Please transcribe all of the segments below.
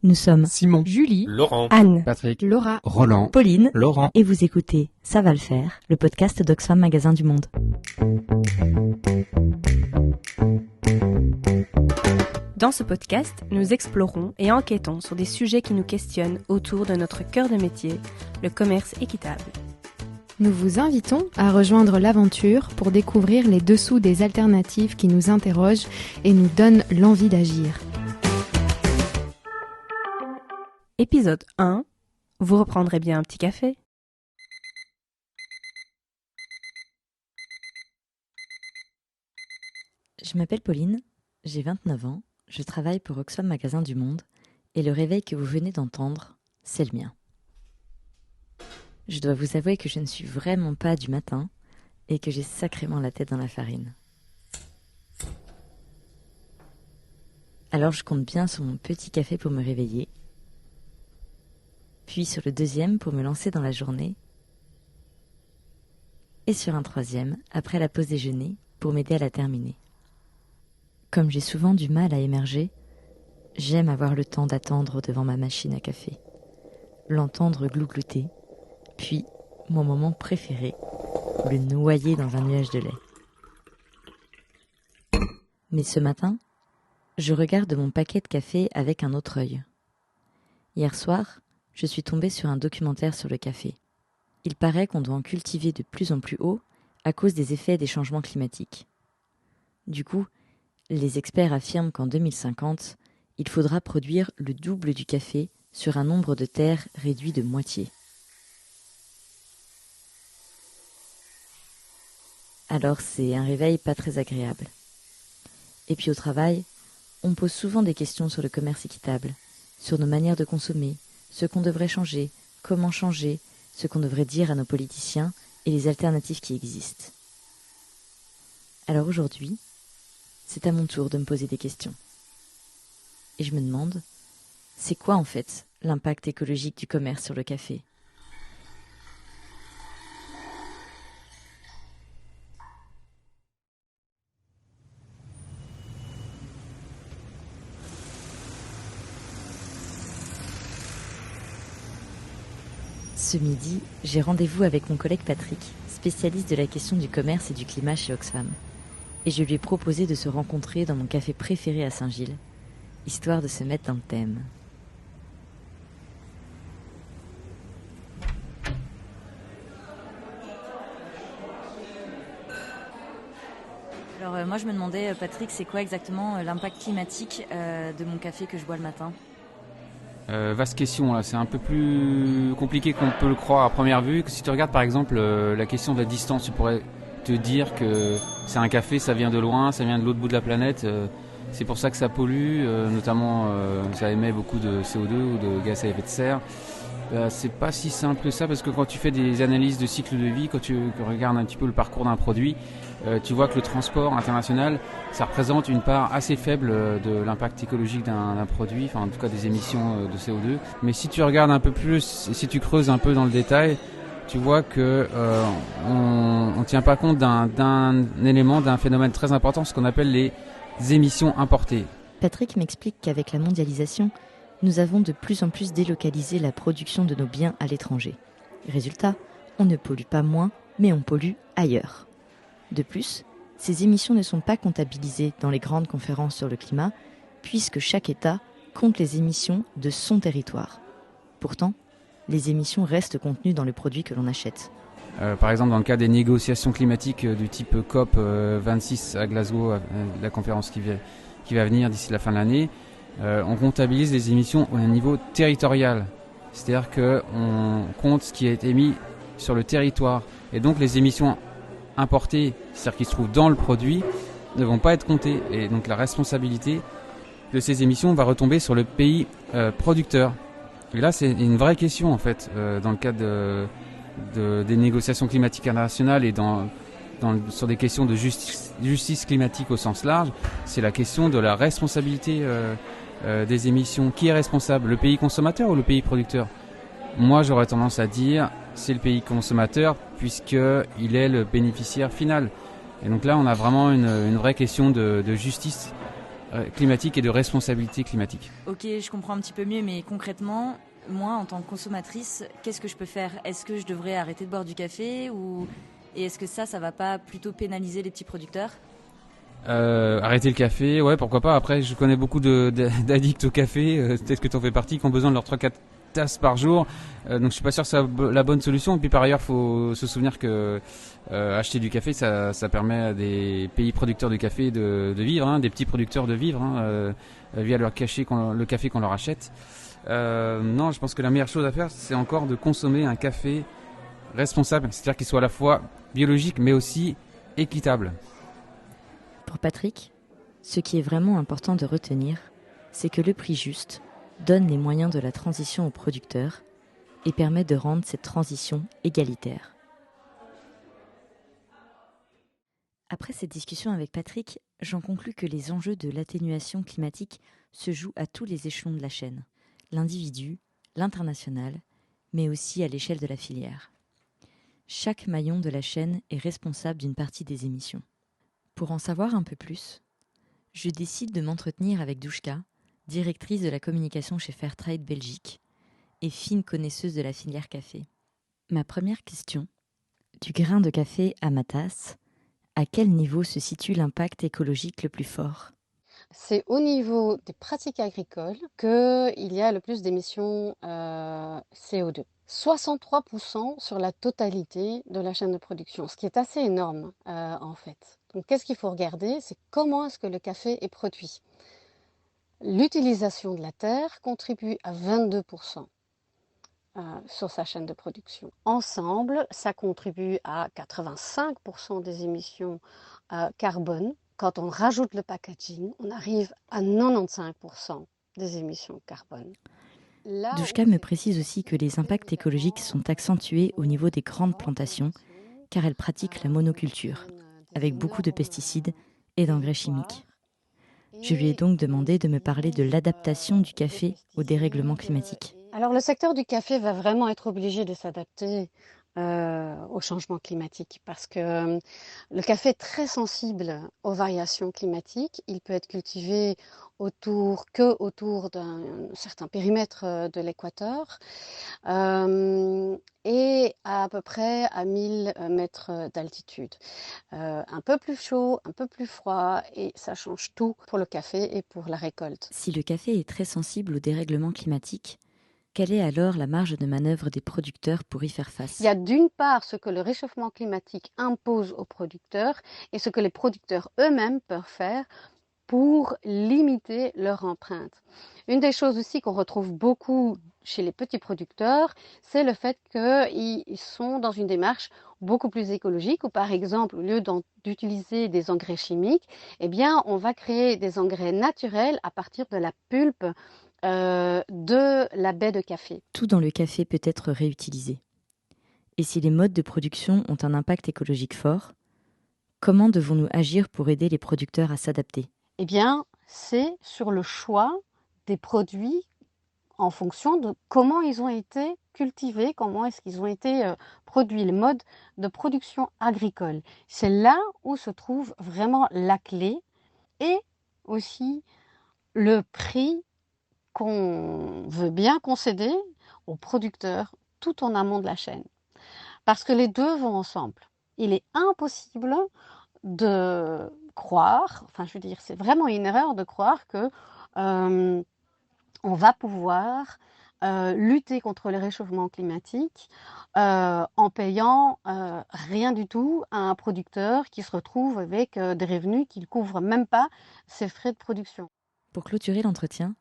Nous sommes Simon, Julie, Laurent, Anne, Patrick, Laura, Roland, Pauline, Laurent. et vous écoutez Ça va le faire, le podcast d'Oxfam Magasin du Monde. Dans ce podcast, nous explorons et enquêtons sur des sujets qui nous questionnent autour de notre cœur de métier, le commerce équitable. Nous vous invitons à rejoindre l'aventure pour découvrir les dessous des alternatives qui nous interrogent et nous donnent l'envie d'agir. Épisode 1. Vous reprendrez bien un petit café? Je m'appelle Pauline, j'ai 29 ans, je travaille pour Oxfam Magasin du Monde et le réveil que vous venez d'entendre, c'est le mien. Je dois vous avouer que je ne suis vraiment pas du matin et que j'ai sacrément la tête dans la farine. Alors je compte bien sur mon petit café pour me réveiller, puis sur le deuxième pour me lancer dans la journée, et sur un troisième après la pause déjeuner pour m'aider à la terminer. Comme j'ai souvent du mal à émerger, j'aime avoir le temps d'attendre devant ma machine à café, l'entendre glouglouter, puis, mon moment préféré, le noyer dans un nuage de lait. Mais ce matin, je regarde mon paquet de café avec un autre œil. Hier soir, je suis tombée sur un documentaire sur le café. Il paraît qu'on doit en cultiver de plus en plus haut à cause des effets des changements climatiques. Du coup, les experts affirment qu'en 2050, il faudra produire le double du café sur un nombre de terres réduit de moitié. Alors c'est un réveil pas très agréable. Et puis au travail, on pose souvent des questions sur le commerce équitable, sur nos manières de consommer, ce qu'on devrait changer, comment changer, ce qu'on devrait dire à nos politiciens et les alternatives qui existent. Alors aujourd'hui, c'est à mon tour de me poser des questions. Et je me demande, c'est quoi en fait l'impact écologique du commerce sur le café ? Ce midi, j'ai rendez-vous avec mon collègue Patrick, spécialiste de la question du commerce et du climat chez Oxfam. Et je lui ai proposé de se rencontrer dans mon café préféré à Saint-Gilles, histoire de se mettre dans le thème. Alors moi je me demandais, Patrick, c'est quoi exactement l'impact climatique de mon café que je bois le matin ? Vaste question, là. C'est un peu plus compliqué qu'on peut le croire à première vue. Si tu regardes par exemple la question de la distance, tu pourrais te dire que c'est un café, ça vient de loin, ça vient de l'autre bout de la planète. C'est pour ça que ça pollue, notamment ça émet beaucoup de CO2 ou de gaz à effet de serre. C'est pas si simple que ça parce que quand tu fais des analyses de cycle de vie, quand tu regardes un petit peu le parcours d'un produit, tu vois que le transport international, ça représente une part assez faible de l'impact écologique d'un produit, enfin en tout cas des émissions de CO2. Mais si tu regardes un peu plus, et si tu creuses un peu dans le détail, tu vois que on tient pas compte d'un élément, d'un phénomène très important, ce qu'on appelle les émissions importées. Patrick m'explique qu'avec la mondialisation, nous avons de plus en plus délocalisé la production de nos biens à l'étranger. Résultat, on ne pollue pas moins, mais on pollue ailleurs. De plus, ces émissions ne sont pas comptabilisées dans les grandes conférences sur le climat, puisque chaque État compte les émissions de son territoire. Pourtant, les émissions restent contenues dans le produit que l'on achète. Par exemple, dans le cas des négociations climatiques du type COP 26 à Glasgow, la conférence qui va venir d'ici la fin de l'année, on comptabilise les émissions au niveau territorial. C'est-à-dire qu'on compte ce qui a été émis sur le territoire. Et donc les émissions importées, c'est-à-dire qui se trouvent dans le produit, ne vont pas être comptées. Et donc la responsabilité de ces émissions va retomber sur le pays producteur. Et là, c'est une vraie question en fait, dans le cadre des négociations climatiques internationales et sur des questions de justice climatique au sens large. C'est la question de la responsabilité des émissions. Qui est responsable, le pays consommateur ou le pays producteur ? Moi, j'aurais tendance à dire c'est le pays consommateur puisqu'il est le bénéficiaire final. Et donc là, on a vraiment une vraie question de justice climatique et de responsabilité climatique. Ok, je comprends un petit peu mieux, mais concrètement, moi, en tant que consommatrice, qu'est-ce que je peux faire ? Est-ce que je devrais arrêter de boire du café et est-ce que ça va pas plutôt pénaliser les petits producteurs ? Arrêter le café, ouais, pourquoi pas. Après, je connais beaucoup d'addicts au café, peut-être que tu en fais partie, qui ont besoin de leurs 3-4 tasses par jour. Donc je suis pas sûr que c'est la bonne solution. Et puis par ailleurs, faut se souvenir que acheter du café, ça permet à des pays producteurs de café de vivre, des petits producteurs de vivre, via le café qu'on leur achète. Non, je pense que la meilleure chose à faire, c'est encore de consommer un café responsable, c'est-à-dire qu'il soit à la fois biologique mais aussi équitable. Pour Patrick, ce qui est vraiment important de retenir, c'est que le prix juste donne les moyens de la transition aux producteurs et permet de rendre cette transition égalitaire. Après cette discussion avec Patrick, j'en conclus que les enjeux de l'atténuation climatique se jouent à tous les échelons de la chaîne, l'individu, l'international, mais aussi à l'échelle de la filière. Chaque maillon de la chaîne est responsable d'une partie des émissions. Pour en savoir un peu plus, je décide de m'entretenir avec Douchka, directrice de la communication chez Fairtrade Belgique et fine connaisseuse de la filière café. Ma première question, du grain de café à ma tasse, à quel niveau se situe l'impact écologique le plus fort ? C'est au niveau des pratiques agricoles qu'il y a le plus d'émissions CO2. 63% sur la totalité de la chaîne de production, ce qui est assez énorme en fait. Donc qu'est-ce qu'il faut regarder ? C'est comment est-ce que le café est produit. L'utilisation de la terre contribue à 22% sur sa chaîne de production. Ensemble, ça contribue à 85% des émissions carbone. Quand on rajoute le packaging, on arrive à 95% des émissions carbone. Douchka me précise aussi que les impacts écologiques sont accentués au niveau des grandes plantations, car elle pratique la monoculture, avec beaucoup de pesticides et d'engrais chimiques. Je lui ai donc demandé de me parler de l'adaptation du café au dérèglement climatique. Alors le secteur du café va vraiment être obligé de s'adapter au changement climatique parce que le café est très sensible aux variations climatiques. Il peut être cultivé autour d'un certain périmètre de l'équateur et à peu près à 1000 mètres d'altitude. Un peu plus chaud, un peu plus froid et ça change tout pour le café et pour la récolte. Si le café est très sensible au dérèglement climatique, quelle est alors la marge de manœuvre des producteurs pour y faire face ? Il y a d'une part ce que le réchauffement climatique impose aux producteurs et ce que les producteurs eux-mêmes peuvent faire pour limiter leur empreinte. Une des choses aussi qu'on retrouve beaucoup chez les petits producteurs, c'est le fait qu'ils sont dans une démarche beaucoup plus écologique où par exemple, au lieu d'utiliser des engrais chimiques, eh bien, on va créer des engrais naturels à partir de la pulpe de la baie de café. Tout dans le café peut être réutilisé. Et si les modes de production ont un impact écologique fort, comment devons-nous agir pour aider les producteurs à s'adapter ? Eh bien, c'est sur le choix des produits en fonction de comment ils ont été cultivés, comment est-ce qu'ils ont été produits, les modes de production agricole. C'est là où se trouve vraiment la clé et aussi le prix qu'on veut bien concéder aux producteurs tout en amont de la chaîne. Parce que les deux vont ensemble. Il est impossible de croire, c'est vraiment une erreur de croire que on va pouvoir lutter contre le réchauffement climatique en payant rien du tout à un producteur qui se retrouve avec des revenus qui ne couvrent même pas ses frais de production. Pour clôturer l'entretien,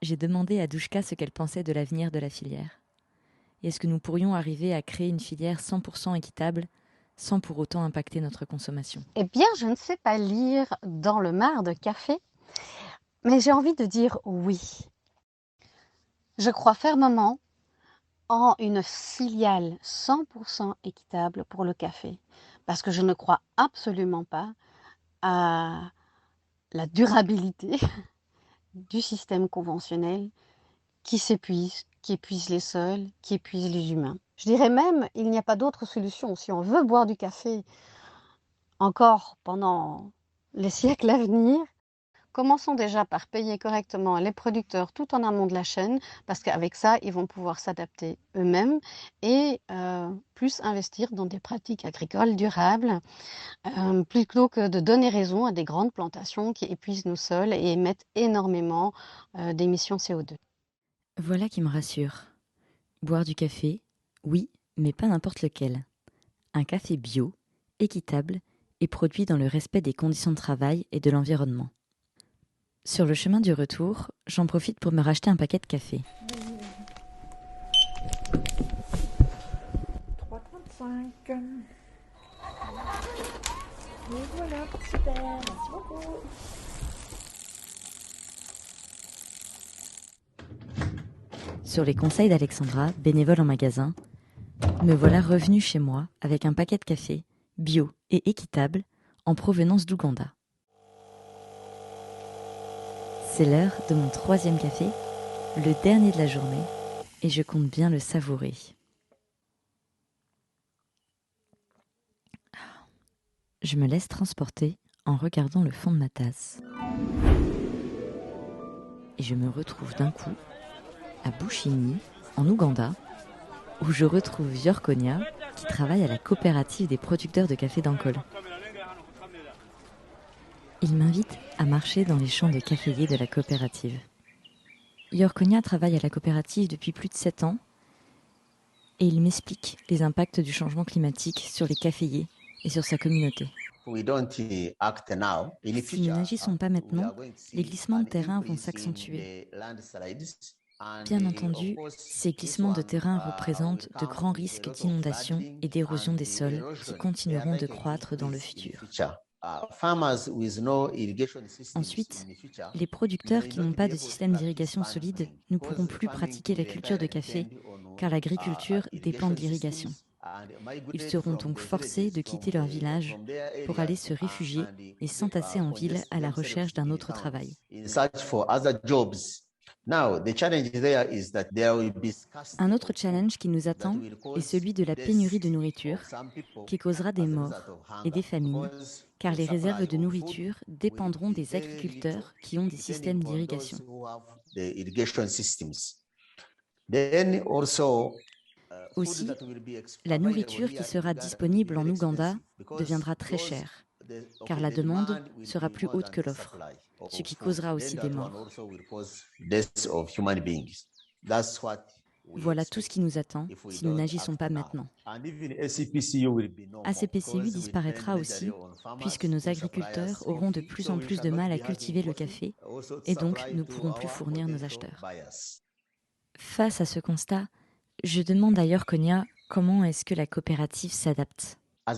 j'ai demandé à Douchka ce qu'elle pensait de l'avenir de la filière. Et est-ce que nous pourrions arriver à créer une filière 100% équitable sans pour autant impacter notre consommation ? Eh bien, je ne sais pas lire dans le marc de café, mais j'ai envie de dire oui. Je crois fermement en une filiale 100% équitable pour le café, parce que je ne crois absolument pas à la durabilité du système conventionnel qui s'épuise, qui épuise les sols, qui épuise les humains. Je dirais même, il n'y a pas d'autre solution. Si on veut boire du café encore pendant les siècles à venir, commençons déjà par payer correctement les producteurs tout en amont de la chaîne, parce qu'avec ça, ils vont pouvoir s'adapter eux-mêmes et plus investir dans des pratiques agricoles durables, plutôt que de donner raison à des grandes plantations qui épuisent nos sols et émettent énormément d'émissions CO2. Voilà qui me rassure. Boire du café, oui, mais pas n'importe lequel. Un café bio, équitable et produit dans le respect des conditions de travail et de l'environnement. Sur le chemin du retour, j'en profite pour me racheter un paquet de café. 3,35. Et voilà, super, merci beaucoup. Sur les conseils d'Alexandra, bénévole en magasin, me voilà revenue chez moi avec un paquet de café, bio et équitable, en provenance d'Ouganda. C'est l'heure de mon 3e café, le dernier de la journée, et je compte bien le savourer. Je me laisse transporter en regardant le fond de ma tasse. Et je me retrouve d'un coup à Bushini, en Ouganda, où je retrouve Yorkonia, qui travaille à la coopérative des producteurs de café d'Ankole. Il m'invite à marcher dans les champs de caféiers de la coopérative. Yorkonia travaille à la coopérative depuis plus de 7 ans et il m'explique les impacts du changement climatique sur les caféiers et sur sa communauté. Si nous n'agissons pas maintenant, les glissements de terrain vont s'accentuer. Bien entendu, ces glissements de terrain représentent de grands risques d'inondation et d'érosion des sols qui continueront de croître dans le futur. Ensuite, les producteurs qui n'ont pas de système d'irrigation solide ne pourront plus pratiquer la culture de café car l'agriculture dépend de l'irrigation. Ils seront donc forcés de quitter leur village pour aller se réfugier et s'entasser en ville à la recherche d'un autre travail. Un autre challenge qui nous attend est celui de la pénurie de nourriture, qui causera des morts et des famines, car les réserves de nourriture dépendront des agriculteurs qui ont des systèmes d'irrigation. Aussi, la nourriture qui sera disponible en Ouganda deviendra très chère, car la demande sera plus haute que l'offre, ce qui causera aussi des morts. Voilà tout ce qui nous attend si nous n'agissons pas maintenant. ACPCU disparaîtra aussi, puisque nos agriculteurs auront de plus en plus de mal à cultiver le café, et donc ne pourront plus fournir nos acheteurs. Face à ce constat, je demande à Yorkonia comment est-ce que la coopérative s'adapte. En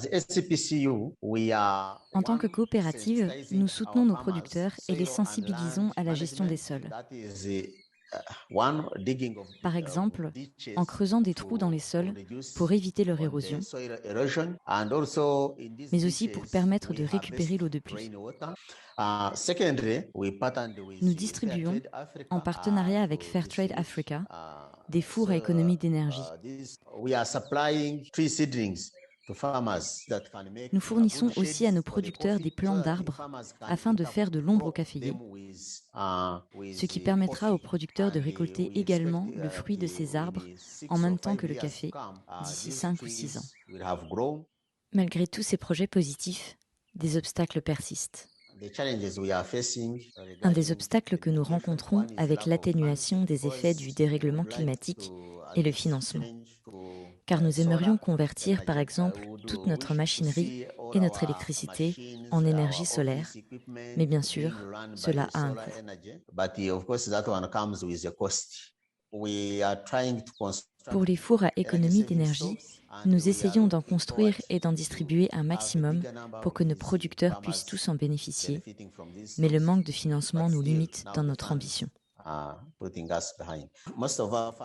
tant que coopérative, nous soutenons nos producteurs et les sensibilisons à la gestion des sols. Par exemple, en creusant des trous dans les sols pour éviter leur érosion, mais aussi pour permettre de récupérer l'eau de pluie. Nous distribuons, en partenariat avec Fairtrade Africa, des fours à économie d'énergie. Nous fournissons aussi à nos producteurs des plants d'arbres afin de faire de l'ombre aux caféiers, ce qui permettra aux producteurs de récolter également le fruit de ces arbres en même temps que le café d'ici 5 ou 6 ans. Malgré tous ces projets positifs, des obstacles persistent. Un des obstacles que nous rencontrons avec l'atténuation des effets du dérèglement climatique est le financement. Car nous aimerions convertir, par exemple, toute notre machinerie et notre électricité en énergie solaire. Mais bien sûr, cela a un coût. Pour les fours à économie d'énergie, nous essayons d'en construire et d'en distribuer un maximum pour que nos producteurs puissent tous en bénéficier. Mais le manque de financement nous limite dans notre ambition.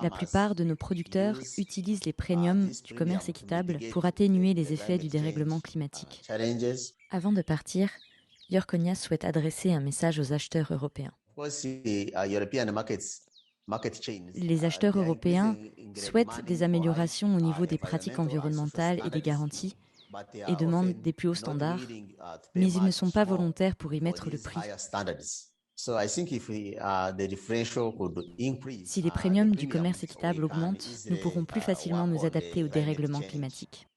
La plupart de nos producteurs utilisent les premiums du commerce équitable pour atténuer les effets du dérèglement climatique. Avant de partir, Yorkonia souhaite adresser un message aux acheteurs européens. Les acheteurs européens souhaitent des améliorations au niveau des pratiques environnementales et des garanties et demandent des plus hauts standards, mais ils ne sont pas volontaires pour y mettre le prix. So I think if the differential could increase, Si les premiums du commerce équitable augmentent, nous pourrons plus facilement nous adapter au dérèglement climatique.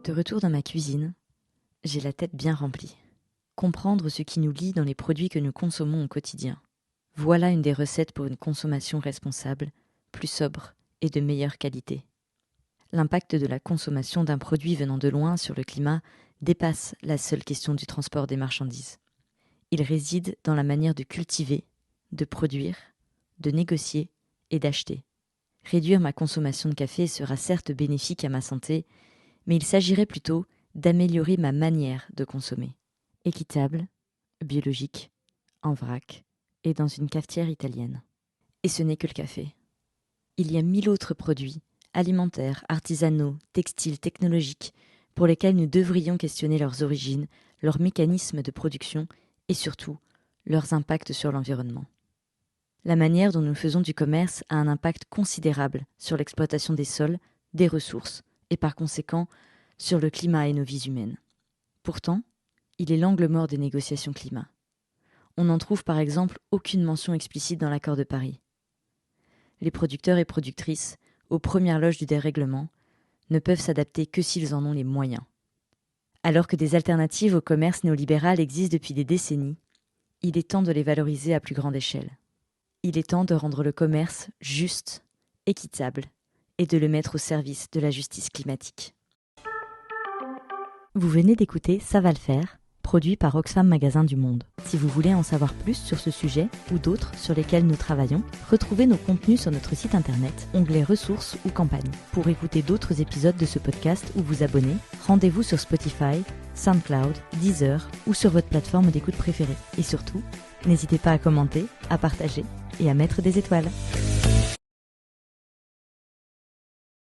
De retour dans ma cuisine, j'ai la tête bien remplie. Comprendre ce qui nous lie dans les produits que nous consommons au quotidien. Voilà une des recettes pour une consommation responsable, plus sobre et de meilleure qualité. L'impact de la consommation d'un produit venant de loin sur le climat dépasse la seule question du transport des marchandises. Il réside dans la manière de cultiver, de produire, de négocier et d'acheter. Réduire ma consommation de café sera certes bénéfique à ma santé, mais il s'agirait plutôt d'améliorer ma manière de consommer. Équitable, biologique, en vrac et dans une cafetière italienne. Et ce n'est que le café. Il y a 1000 autres produits, alimentaires, artisanaux, textiles, technologiques, pour lesquels nous devrions questionner leurs origines, leurs mécanismes de production et surtout leurs impacts sur l'environnement. La manière dont nous faisons du commerce a un impact considérable sur l'exploitation des sols, des ressources et par conséquent sur le climat et nos vies humaines. Pourtant, il est l'angle mort des négociations climat. On n'en trouve par exemple aucune mention explicite dans l'accord de Paris. Les producteurs et productrices, aux premières loges du dérèglement, ne peuvent s'adapter que s'ils en ont les moyens. Alors que des alternatives au commerce néolibéral existent depuis des décennies, il est temps de les valoriser à plus grande échelle. Il est temps de rendre le commerce juste, équitable et de le mettre au service de la justice climatique. Vous venez d'écouter Ça va le faire, produit par Oxfam Magasin du Monde. Si vous voulez en savoir plus sur ce sujet ou d'autres sur lesquels nous travaillons, retrouvez nos contenus sur notre site internet, onglet ressources ou campagnes. Pour écouter d'autres épisodes de ce podcast ou vous abonner, rendez-vous sur Spotify, SoundCloud, Deezer ou sur votre plateforme d'écoute préférée. Et surtout, n'hésitez pas à commenter, à partager et à mettre des étoiles.